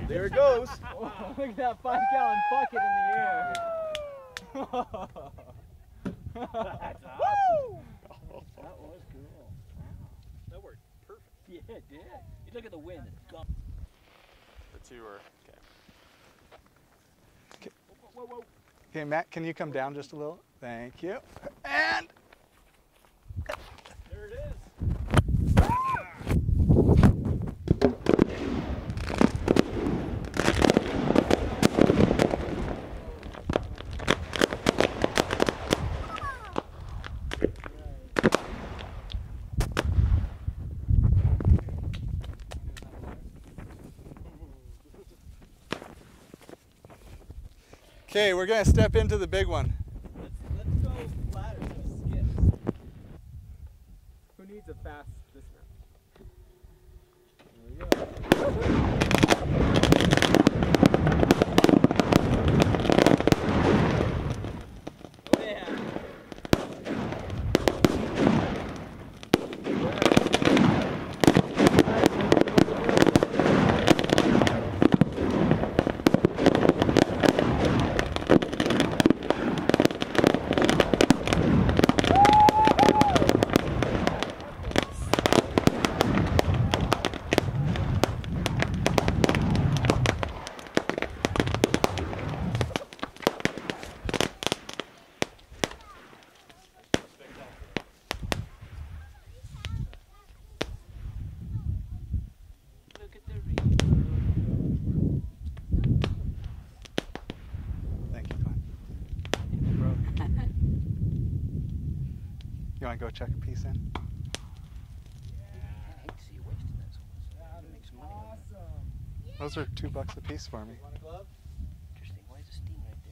There it goes. Oh, look at that 5-gallon bucket in the air. That's Woo! That was cool. Wow. That worked perfect. Yeah, it did. You look at the wind. It's gone. The two are okay. Whoa, whoa, whoa. Okay, Matt, can you come down just a little? Thank you. And There it is. okay, we're gonna step into the big one. Let's go flatter so it skips. Who needs a fast dismount? There we go. Oh yeah. Look at the rainbow. Thank you, Glenn. You wanna go check a piece in? I hate to see you wasting that so much. Make some money on it. Those are $2 a piece for me. Want a glove? Interesting. Why is the steam right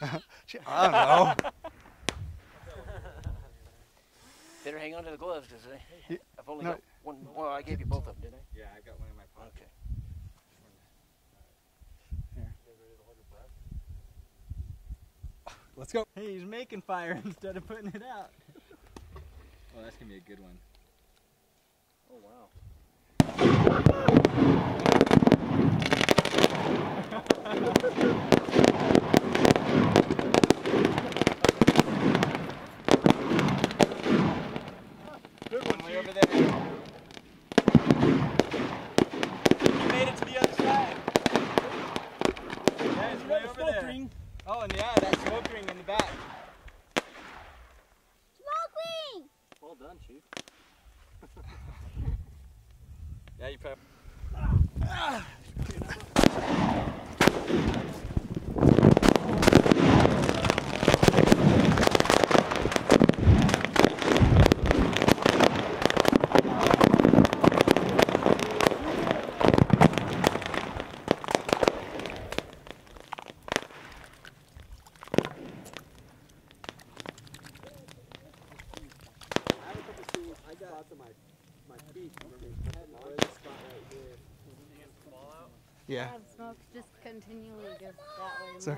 there? I don't know. Better hang on to the gloves, because You- I've only no. got one. Well, I gave you both of them, didn't I? Yeah, I've got one in my pocket. Okay. Let's go. Hey, he's making fire instead of putting it out. Oh, that's gonna be a good one. Oh, wow. Good one, way over there. You made it to the other side. Yeah, it's way over there. Oh, and yeah, that smoke ring in the back. Well done, Chief. Yeah, you probably. I got spots on my feet. There's a spot right here. Yeah. Smoke just continually goes that way. It's okay.